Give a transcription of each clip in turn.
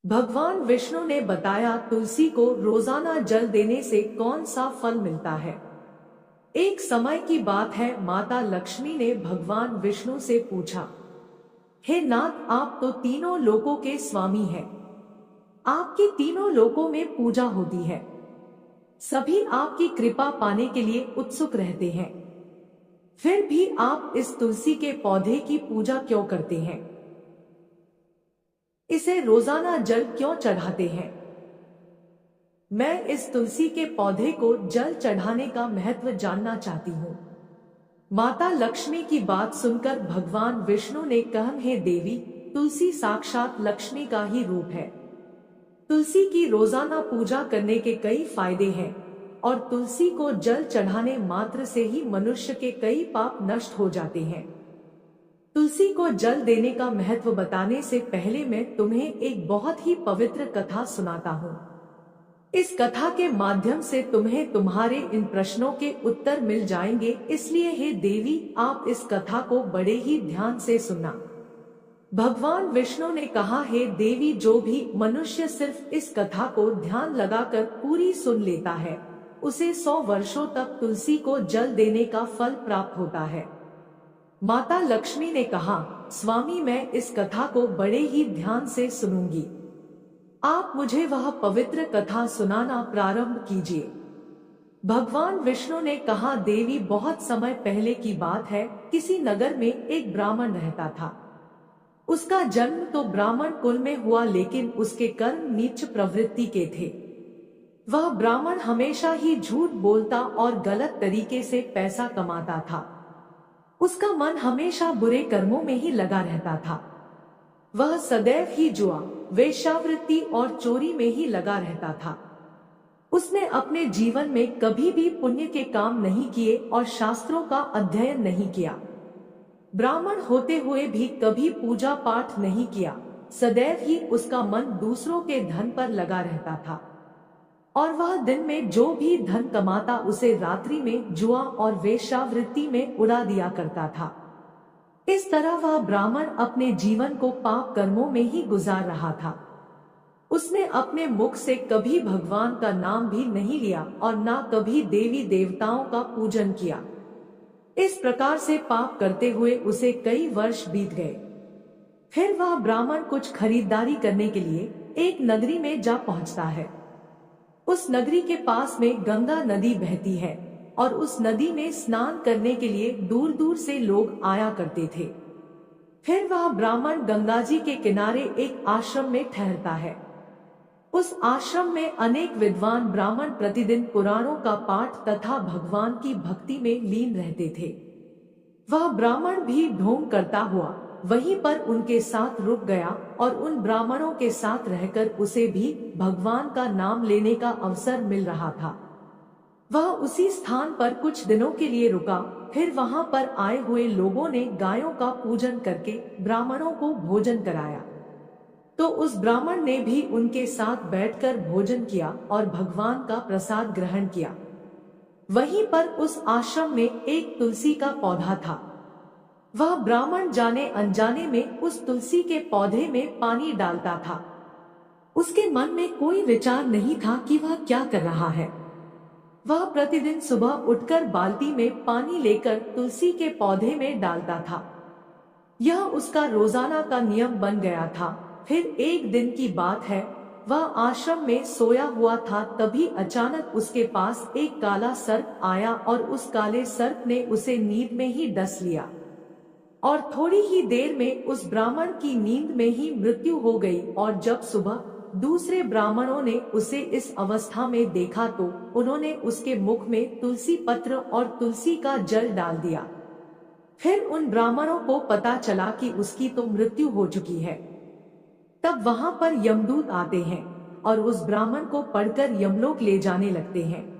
भगवान विष्णु ने बताया तुलसी को रोजाना जल देने से कौन सा फल मिलता है। एक समय की बात है, माता लक्ष्मी ने भगवान विष्णु से पूछा, हे नाथ, आप तो तीनों लोकों के स्वामी हैं। आपकी तीनों लोकों में पूजा होती है। सभी आपकी कृपा पाने के लिए उत्सुक रहते हैं। फिर भी आप इस तुलसी के पौधे की पूजा क्यों करते हैं? इसे रोजाना जल क्यों चढ़ाते हैं? मैं इस तुलसी के पौधे को जल चढ़ाने का महत्व जानना चाहती हूँ। माता लक्ष्मी की बात सुनकर भगवान विष्णु ने कहा, हे देवी, तुलसी साक्षात लक्ष्मी का ही रूप है। तुलसी की रोजाना पूजा करने के कई फायदे हैं और तुलसी को जल चढ़ाने मात्र से ही मनुष्य के कई पाप नष्ट हो जाते हैं। तुलसी को जल देने का महत्व बताने से पहले मैं तुम्हें एक बहुत ही पवित्र कथा सुनाता हूँ। इस कथा के माध्यम से तुम्हें तुम्हारे इन प्रश्नों के उत्तर मिल जाएंगे, इसलिए हे देवी, आप इस कथा को बड़े ही ध्यान से सुनना। भगवान विष्णु ने कहा, हे देवी, जो भी मनुष्य सिर्फ इस कथा को ध्यान लगाकर पूरी सुन लेता है, उसे 100 वर्षों तक तुलसी को जल देने का फल प्राप्त होता है। माता लक्ष्मी ने कहा, स्वामी, मैं इस कथा को बड़े ही ध्यान से सुनूंगी। आप मुझे वह पवित्र कथा सुनाना प्रारंभ कीजिए। भगवान विष्णु ने कहा, देवी, बहुत समय पहले की बात है, किसी नगर में एक ब्राह्मण रहता था। उसका जन्म तो ब्राह्मण कुल में हुआ, लेकिन उसके कर्म नीच प्रवृत्ति के थे। वह ब्राह्मण हमेशा ही झूठ बोलता और गलत तरीके से पैसा कमाता था। उसका मन हमेशा बुरे कर्मों में ही लगा रहता था। वह सदैव ही जुआ, वेश्यावृत्ति और चोरी में ही लगा रहता था। उसने अपने जीवन में कभी भी पुण्य के काम नहीं किए और शास्त्रों का अध्ययन नहीं किया। ब्राह्मण होते हुए भी कभी पूजा पाठ नहीं किया। सदैव ही उसका मन दूसरों के धन पर लगा रहता था और वह दिन में जो भी धन कमाता उसे रात्रि में जुआ और वेश्यावृत्ति में उड़ा दिया करता था। इस तरह वह ब्राह्मण अपने जीवन को पाप कर्मों में ही गुजार रहा था। उसने अपने मुख से कभी भगवान का नाम भी नहीं लिया और ना कभी देवी देवताओं का पूजन किया। इस प्रकार से पाप करते हुए उसे कई वर्ष बीत गए। फिर वह ब्राह्मण कुछ खरीदारी करने के लिए एक नगरी में जा पहुंचता है। उस नगरी के पास में गंगा नदी बहती है और उस नदी में स्नान करने के लिए दूर दूर से लोग आया करते थे। फिर वह ब्राह्मण गंगा जी के किनारे एक आश्रम में ठहरता है। उस आश्रम में अनेक विद्वान ब्राह्मण प्रतिदिन पुराणों का पाठ तथा भगवान की भक्ति में लीन रहते थे। वह ब्राह्मण भी ढोंग करता हुआ वहीं पर उनके साथ रुक गया और उन ब्राह्मणों के साथ रहकर उसे भी भगवान का नाम लेने का अवसर मिल रहा था। वह उसी स्थान पर कुछ दिनों के लिए रुका। फिर वहां पर आए हुए लोगों ने गायों का पूजन करके ब्राह्मणों को भोजन कराया, तो उस ब्राह्मण ने भी उनके साथ बैठकर भोजन किया और भगवान का प्रसाद ग्रहण किया। वहीं पर उस आश्रम में एक तुलसी का पौधा था। वह ब्राह्मण जाने अनजाने में उस तुलसी के पौधे में पानी डालता था। उसके मन में कोई विचार नहीं था कि वह क्या कर रहा है। वह प्रतिदिन सुबह उठकर बाल्टी में पानी लेकर तुलसी के पौधे में डालता था। यह उसका रोजाना का नियम बन गया था। फिर एक दिन की बात है, वह आश्रम में सोया हुआ था, तभी अचानक उसके पास एक काला सर्प आया और उस काले सर्प ने उसे नींद में ही डस लिया और थोड़ी ही देर में उस ब्राह्मण की नींद में ही मृत्यु हो गई। और जब सुबह दूसरे ब्राह्मणों ने उसे इस अवस्था में देखा तो उन्होंने उसके मुख में तुलसी पत्र और तुलसी का जल डाल दिया। फिर उन ब्राह्मणों को पता चला कि उसकी तो मृत्यु हो चुकी है। तब वहां पर यमदूत आते हैं और उस ब्राह्मण को पढ़कर यमलोक ले जाने लगते हैं।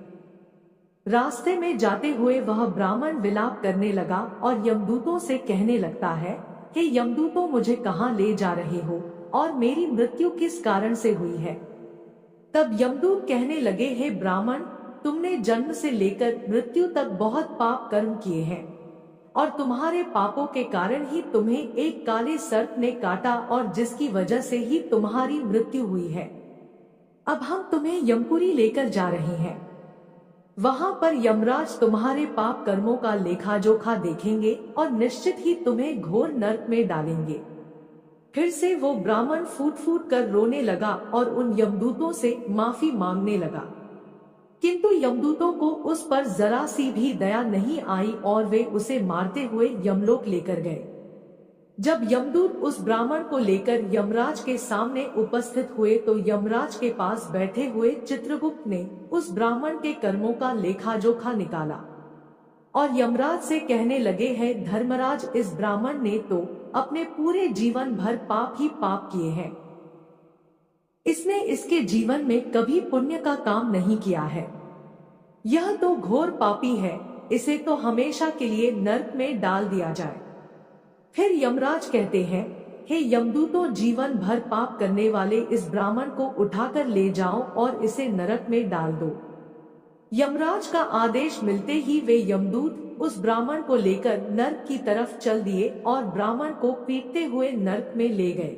रास्ते में जाते हुए वह ब्राह्मण विलाप करने लगा और यमदूतों से कहने लगता है, हे यमदूतों, मुझे कहाँ ले जा रहे हो और मेरी मृत्यु किस कारण से हुई है? तब यमदूत कहने लगे, हे ब्राह्मण, तुमने जन्म से लेकर मृत्यु तक बहुत पाप कर्म किए हैं और तुम्हारे पापों के कारण ही तुम्हें एक काले सर्प ने काटा और जिसकी वजह से ही तुम्हारी मृत्यु हुई है। अब हम तुम्हें यमपुरी लेकर जा रहे हैं। वहां पर यमराज तुम्हारे पाप कर्मों का लेखा जोखा देखेंगे और निश्चित ही तुम्हें घोर नरक में डालेंगे। फिर से वो ब्राह्मण फूट फूट कर रोने लगा और उन यमदूतों से माफी मांगने लगा, किंतु यमदूतों को उस पर जरा सी भी दया नहीं आई और वे उसे मारते हुए यमलोक लेकर गए। जब यमदूत उस ब्राह्मण को लेकर यमराज के सामने उपस्थित हुए तो यमराज के पास बैठे हुए चित्रगुप्त ने उस ब्राह्मण के कर्मों का लेखा जोखा निकाला और यमराज से कहने लगे हैं, धर्मराज, इस ब्राह्मण ने तो अपने पूरे जीवन भर पाप ही पाप किए हैं। इसने इसके जीवन में कभी पुण्य का काम नहीं किया है। यह तो घोर पापी है, इसे तो हमेशा के लिए नरक में डाल दिया जाए। फिर यमराज कहते हैं, हे यमदूतों, जीवन भर पाप करने वाले इस ब्राह्मण को उठाकर ले जाओ और इसे नरक में डाल दो। यमराज का आदेश मिलते ही वे यमदूत उस ब्राह्मण को लेकर नरक की तरफ चल दिए और ब्राह्मण को पीटते हुए नरक में ले गए।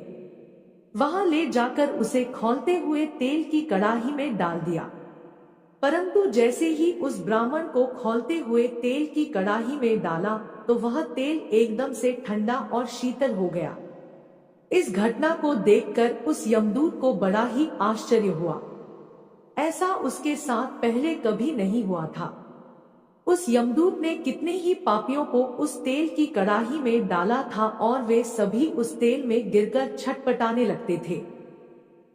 वहां ले जाकर उसे खौलते हुए तेल की कड़ाही में डाल दिया, परंतु जैसे ही उस ब्राह्मण को खौलते हुए तेल की कड़ाही में डाला तो वह तेल एकदम से ठंडा और शीतल हो गया। इस घटना को देखकर उस यमदूत को बड़ा ही आश्चर्य हुआ। ऐसा उसके साथ पहले कभी नहीं हुआ था। उस यमदूत ने कितने ही पापियों को उस तेल की कड़ाही में डाला था और वे सभी उस तेल में गिरकर छटपटाने लगते थे,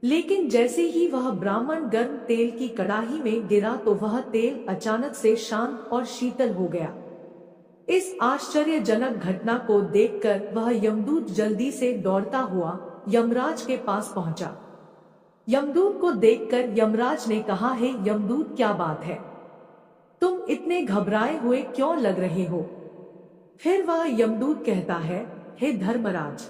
लेकिन जैसे ही वह ब्राह्मण गर्म तेल की कड़ाही में गिरा तो वह तेल अचानक से शांत और शीतल हो गया। इस आश्चर्यजनक घटना को देखकर वह यमदूत जल्दी से दौड़ता हुआ यमराज के पास पहुंचा। यमदूत को देखकर यमराज ने कहा, हे यमदूत, क्या बात है, तुम इतने घबराए हुए क्यों लग रहे हो? फिर वह यमदूत कहता है, हे धर्मराज,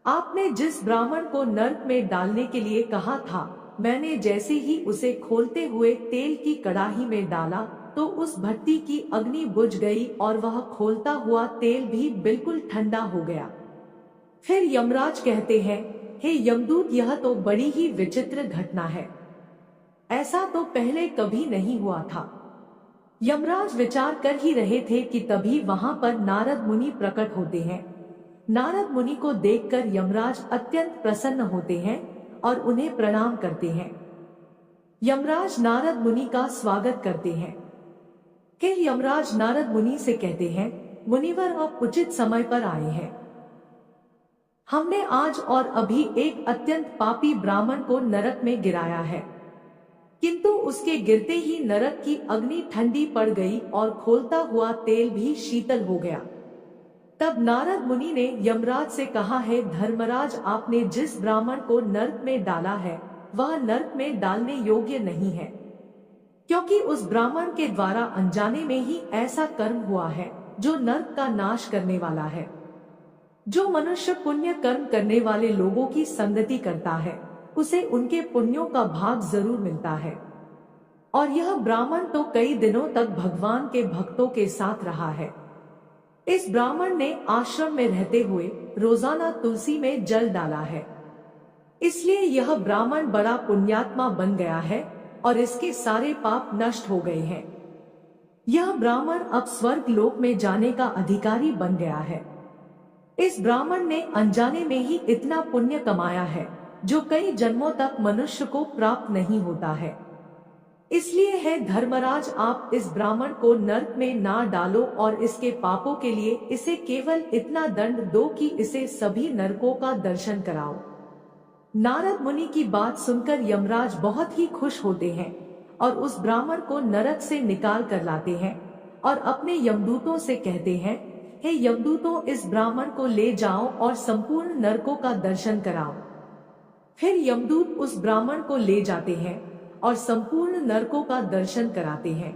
आपने जिस ब्राह्मण को नरक में डालने के लिए कहा था, मैंने जैसे ही उसे खोलते हुए तेल की कड़ाही में डाला तो उस भट्टी की अग्नि बुझ गई और वह खोलता हुआ तेल भी बिल्कुल ठंडा हो गया। फिर यमराज कहते हैं, हे यमदूत, यह तो बड़ी ही विचित्र घटना है, ऐसा तो पहले कभी नहीं हुआ था। यमराज विचार कर ही रहे थे कि तभी वहां पर नारद मुनि प्रकट होते हैं। नारद मुनि को देखकर यमराज अत्यंत प्रसन्न होते हैं और उन्हें प्रणाम करते हैं। यमराज नारद मुनि का स्वागत करते हैं। फिर यमराज नारद मुनि से कहते हैं, मुनिवर, आप उचित समय पर आए हैं। हमने आज और अभी एक अत्यंत पापी ब्राह्मण को नरक में गिराया है, किंतु उसके गिरते ही नरक की अग्नि ठंडी पड़ गई और खोलता हुआ तेल भी शीतल हो गया। तब नारद मुनि ने यमराज से कहा, है धर्मराज, आपने जिस ब्राह्मण को नरक में डाला है वह नरक में डालने योग्य नहीं है, क्योंकि उस ब्राह्मण के द्वारा अनजाने में ही ऐसा कर्म हुआ है जो नरक का नाश करने वाला है। जो मनुष्य पुण्य कर्म करने वाले लोगों की संगति करता है उसे उनके पुण्यों का भाग जरूर मिलता है, और यह ब्राह्मण तो कई दिनों तक भगवान के भक्तों के साथ रहा है। इस ब्राह्मण ने आश्रम में रहते हुए रोजाना तुलसी में जल डाला है, इसलिए यह ब्राह्मण बड़ा पुण्यात्मा बन गया है और इसके सारे पाप नष्ट हो गए हैं। यह ब्राह्मण अब स्वर्ग लोक में जाने का अधिकारी बन गया है। इस ब्राह्मण ने अनजाने में ही इतना पुण्य कमाया है जो कई जन्मों तक मनुष्य को प्राप्त नहीं होता है। इसलिए है धर्मराज, आप इस ब्राह्मण को नरक में ना डालो और इसके पापों के लिए इसे केवल इतना दंड दो कि इसे सभी नरकों का दर्शन कराओ। नारद मुनि की बात सुनकर यमराज बहुत ही खुश होते हैं और उस ब्राह्मण को नरक से निकाल कर लाते हैं और अपने यमदूतों से कहते हैं, हे यमदूतों, इस ब्राह्मण को ले जाओ और संपूर्ण नरकों का दर्शन कराओ। फिर यमदूत उस ब्राह्मण को ले जाते हैं और संपूर्ण नरकों का दर्शन कराते हैं।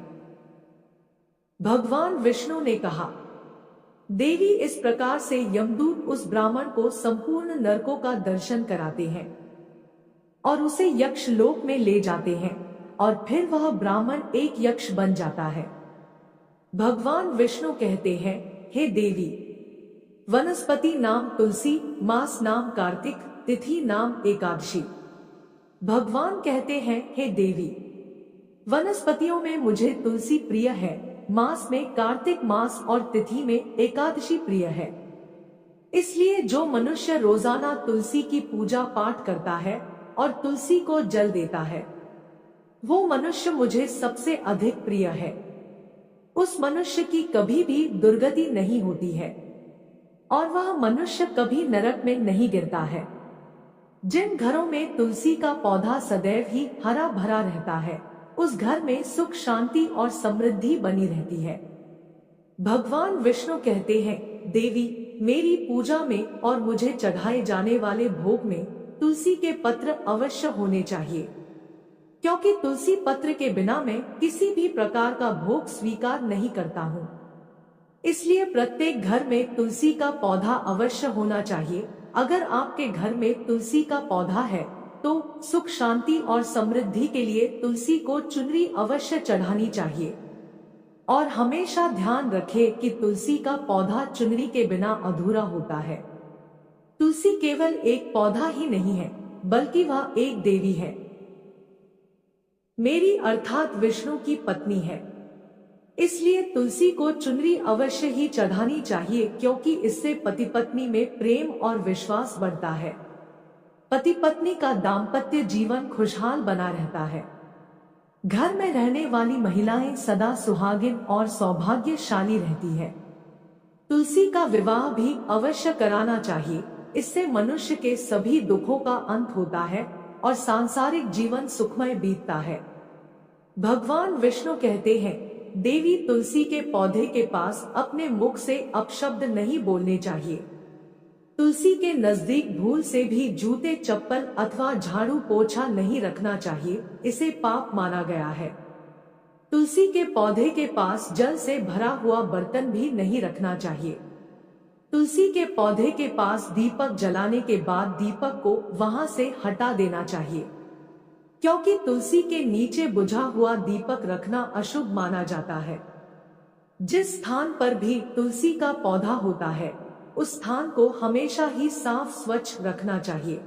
भगवान विष्णु ने कहा, देवी, इस प्रकार से यमदूत उस ब्राह्मण को संपूर्ण नरकों का दर्शन कराते हैं और उसे यक्ष लोक में ले जाते हैं और फिर वह ब्राह्मण एक यक्ष बन जाता है। भगवान विष्णु कहते हैं, हे देवी। वनस्पति नाम तुलसी, मास नाम कार्तिक, तिथि नाम एकादशी। भगवान कहते हैं, हे देवी, वनस्पतियों में मुझे तुलसी प्रिय है, मास में कार्तिक मास और तिथि में एकादशी प्रिय है। इसलिए जो मनुष्य रोजाना तुलसी की पूजा पाठ करता है और तुलसी को जल देता है, वो मनुष्य मुझे सबसे अधिक प्रिय है। उस मनुष्य की कभी भी दुर्गति नहीं होती है और वह मनुष्य कभी नरक में नहीं गिरता है। जिन घरों में तुलसी का पौधा सदैव ही हरा भरा रहता है, उस घर में सुख शांति और समृद्धि बनी रहती है। भगवान विष्णु कहते हैं, देवी, मेरी पूजा में और मुझे चढ़ाए जाने वाले भोग में तुलसी के पत्र अवश्य होने चाहिए, क्योंकि तुलसी पत्र के बिना मैं किसी भी प्रकार का भोग स्वीकार नहीं करता हूँ। इसलिए प्रत्येक घर में तुलसी का पौधा अवश्य होना चाहिए। अगर आपके घर में तुलसी का पौधा है तो सुख शांति और समृद्धि के लिए तुलसी को चुनरी अवश्य चढ़ानी चाहिए। और हमेशा ध्यान रखें कि तुलसी का पौधा चुनरी के बिना अधूरा होता है। तुलसी केवल एक पौधा ही नहीं है, बल्कि वह एक देवी है, मेरी अर्थात विष्णु की पत्नी है। इसलिए तुलसी को चुनरी अवश्य ही चढ़ानी चाहिए, क्योंकि इससे पति पत्नी में प्रेम और विश्वास बढ़ता है। पति पत्नी का दाम्पत्य जीवन खुशहाल बना रहता है। घर में रहने वाली महिलाएं सदा सुहागिन और सौभाग्यशाली रहती है। तुलसी का विवाह भी अवश्य कराना चाहिए। इससे मनुष्य के सभी दुखों का अंत होता है और सांसारिक जीवन सुखमय बीतता है। भगवान विष्णु कहते हैं, देवी, तुलसी के पौधे के पास अपने मुख से अपशब्द नहीं बोलने चाहिए। तुलसी के नजदीक भूल से भी जूते, चप्पल अथवा झाड़ू पोछा नहीं रखना चाहिए, इसे पाप माना गया है। तुलसी के पौधे के पास जल से भरा हुआ बर्तन भी नहीं रखना चाहिए। तुलसी के पौधे के पास दीपक जलाने के बाद दीपक को वहां से हटा देना चाहिए, क्योंकि तुलसी के नीचे बुझा हुआ दीपक रखना अशुभ माना जाता है। जिस स्थान पर भी तुलसी का पौधा होता है, उस स्थान को हमेशा ही साफ स्वच्छ रखना चाहिए।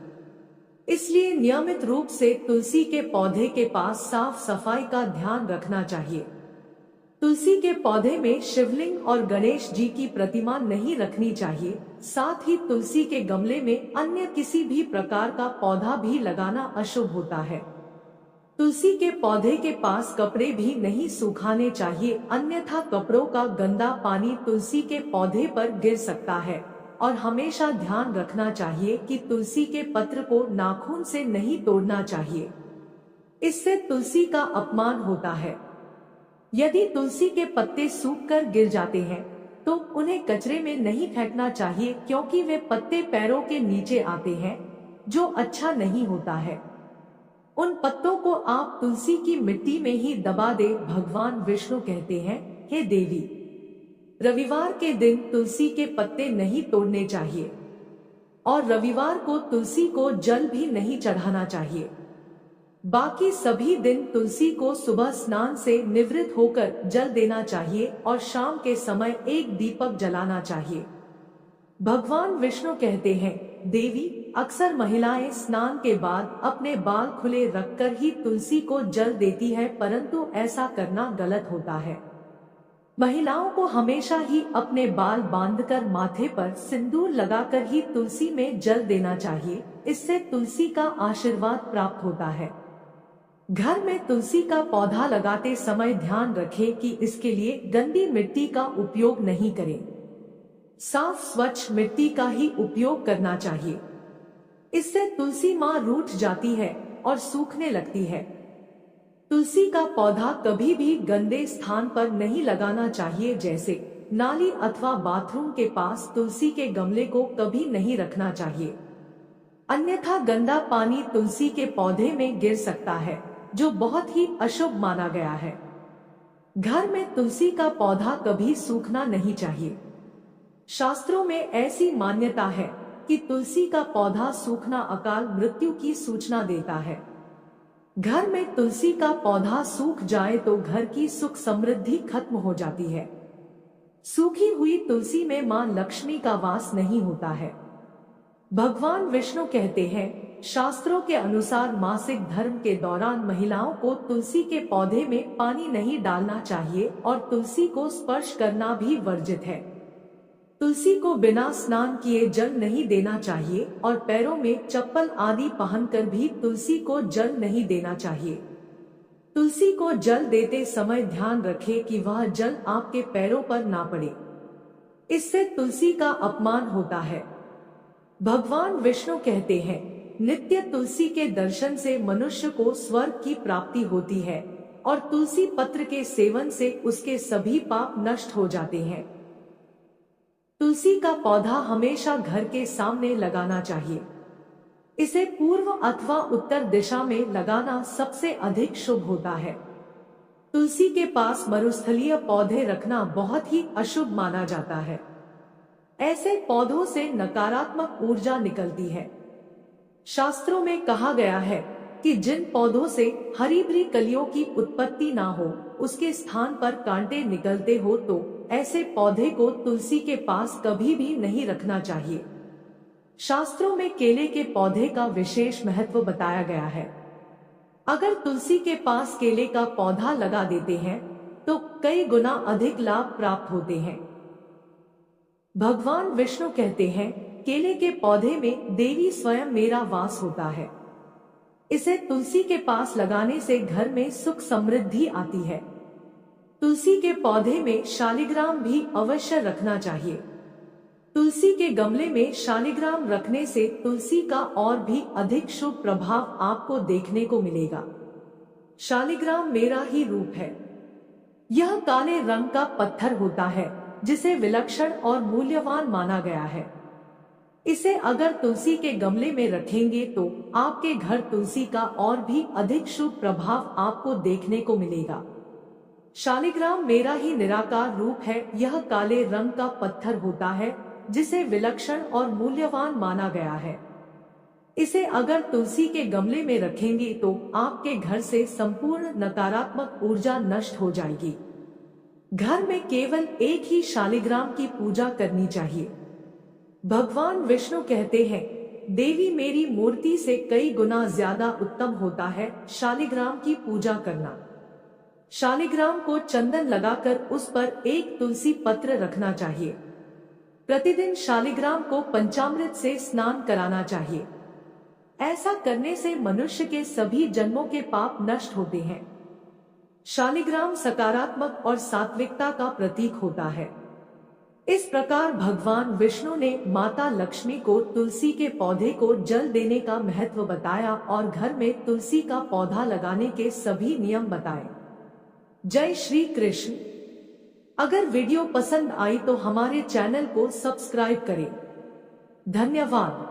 इसलिए नियमित रूप से तुलसी के पौधे के पास साफ सफाई का ध्यान रखना चाहिए। तुलसी के पौधे में शिवलिंग और गणेश जी की प्रतिमा नहीं रखनी चाहिए। साथ ही तुलसी के गमले में अन्य किसी भी प्रकार का पौधा भी लगाना अशुभ होता है। तुलसी के पौधे के पास कपड़े भी नहीं सुखाने चाहिए, अन्यथा कपड़ों का गंदा पानी तुलसी के पौधे पर गिर सकता है। और हमेशा ध्यान रखना चाहिए कि तुलसी के पत्र को नाखून से नहीं तोड़ना चाहिए, इससे तुलसी का अपमान होता है। यदि तुलसी के पत्ते सूखकर गिर जाते हैं तो उन्हें कचरे में नहीं फेंकना चाहिए, क्योंकि वे पत्ते पैरों के नीचे आते हैं, जो अच्छा नहीं होता है। उन पत्तों को आप तुलसी की मिट्टी में ही दबा दे। भगवान विष्णु कहते हैं, हे देवी, रविवार के दिन तुलसी के पत्ते नहीं तोड़ने चाहिए और रविवार को तुलसी को जल भी नहीं चढ़ाना चाहिए। बाकी सभी दिन तुलसी को सुबह स्नान से निवृत्त होकर जल देना चाहिए और शाम के समय एक दीपक जलाना चाहिए। भगवान विष्णु कहते हैं, देवी, अक्सर महिलाएं स्नान के बाद अपने बाल खुले रखकर ही तुलसी को जल देती है, परंतु ऐसा करना गलत होता है। महिलाओं को हमेशा ही अपने बाल बांधकर माथे पर सिंदूर लगाकर ही तुलसी में जल देना चाहिए, इससे तुलसी का आशीर्वाद प्राप्त होता है। घर में तुलसी का पौधा लगाते समय ध्यान रखें कि इसके लिए गंदी मिट्टी का उपयोग नहीं करें, साफ स्वच्छ मिट्टी का ही उपयोग करना चाहिए। इससे तुलसी माँ रूठ जाती है और सूखने लगती है। तुलसी का पौधा कभी भी गंदे स्थान पर नहीं लगाना चाहिए, जैसे नाली अथवा बाथरूम के पास तुलसी के गमले को कभी नहीं रखना चाहिए, अन्यथा गंदा पानी तुलसी के पौधे में गिर सकता है, जो बहुत ही अशुभ माना गया है। घर में तुलसी का पौधा कभी सूखना नहीं चाहिए। शास्त्रों में ऐसी मान्यता है कि तुलसी का पौधा सूखना अकाल मृत्यु की सूचना देता है। घर में तुलसी का पौधा सूख जाए तो घर की सुख समृद्धि खत्म हो जाती है। सूखी हुई तुलसी में मां लक्ष्मी का वास नहीं होता है। भगवान विष्णु कहते हैं, शास्त्रों के अनुसार मासिक धर्म के दौरान महिलाओं को तुलसी के पौधे में पानी नहीं डालना चाहिए और तुलसी को स्पर्श करना भी वर्जित है। तुलसी को बिना स्नान किए जल नहीं देना चाहिए और पैरों में चप्पल आदि पहनकर भी तुलसी को जल नहीं देना चाहिए। तुलसी को जल देते समय ध्यान रखें कि वह जल आपके पैरों पर ना पड़े, इससे तुलसी का अपमान होता है। भगवान विष्णु कहते हैं, नित्य तुलसी के दर्शन से मनुष्य को स्वर्ग की प्राप्ति होती है और तुलसी पत्र के सेवन से उसके सभी पाप नष्ट हो जाते हैं। तुलसी का पौधा हमेशा घर के सामने लगाना चाहिए। इसे पूर्व अथवा उत्तर दिशा में लगाना सबसे अधिक शुभ होता है। तुलसी के पास मरुस्थलीय पौधे रखना बहुत ही अशुभ माना जाता है। ऐसे पौधों से नकारात्मक ऊर्जा निकलती है। शास्त्रों में कहा गया है कि जिन पौधों से हरी भरी कलियों की उत्पत्ति ना हो, उसके स्थान पर कांटे निकलते हो तो ऐसे पौधे को तुलसी के पास कभी भी नहीं रखना चाहिए। शास्त्रों में केले के पौधे का विशेष महत्व बताया गया है। अगर तुलसी के पास केले का पौधा लगा देते हैं तो कई गुना अधिक लाभ प्राप्त होते हैं। भगवान विष्णु कहते हैं, केले के पौधे में देवी स्वयं मेरा वास होता है। इसे तुलसी के पास लगाने से घर में सुख समृद्धि आती है। तुलसी के पौधे में शालिग्राम भी अवश्य रखना चाहिए। तुलसी के गमले में शालिग्राम रखने से तुलसी का और भी अधिक शुभ प्रभाव आपको देखने को मिलेगा। शालिग्राम मेरा ही रूप है। यह काले रंग का पत्थर होता है जिसे विलक्षण और मूल्यवान माना गया है। इसे अगर तुलसी के गमले में रखेंगे तो आपके घर तुलसी का और भी अधिक शुभ प्रभाव आपको देखने को मिलेगा। शालिग्राम मेरा ही निराकार रूप है। यह काले रंग का पत्थर होता है जिसे विलक्षण और मूल्यवान माना गया है। इसे अगर तुलसी के गमले में रखेंगे तो आपके घर से संपूर्ण नकारात्मक ऊर्जा नष्ट हो जाएगी। घर में केवल एक ही शालिग्राम की पूजा करनी चाहिए। भगवान विष्णु कहते हैं, देवी मेरी मूर्ति से कई गुना ज्यादा उत्तम होता है शालिग्राम की पूजा करना। शालिग्राम को चंदन लगाकर उस पर एक तुलसी पत्र रखना चाहिए। प्रतिदिन शालिग्राम को पंचामृत से स्नान कराना चाहिए। ऐसा करने से मनुष्य के सभी जन्मों के पाप नष्ट होते हैं। शालिग्राम सकारात्मक और सात्विकता का प्रतीक होता है। इस प्रकार भगवान विष्णु ने माता लक्ष्मी को तुलसी के पौधे को जल देने का महत्व बताया और घर में तुलसी का पौधा लगाने के सभी नियम बताए। जय श्री कृष्ण। अगर वीडियो पसंद आई तो हमारे चैनल को सब्सक्राइब करें। धन्यवाद।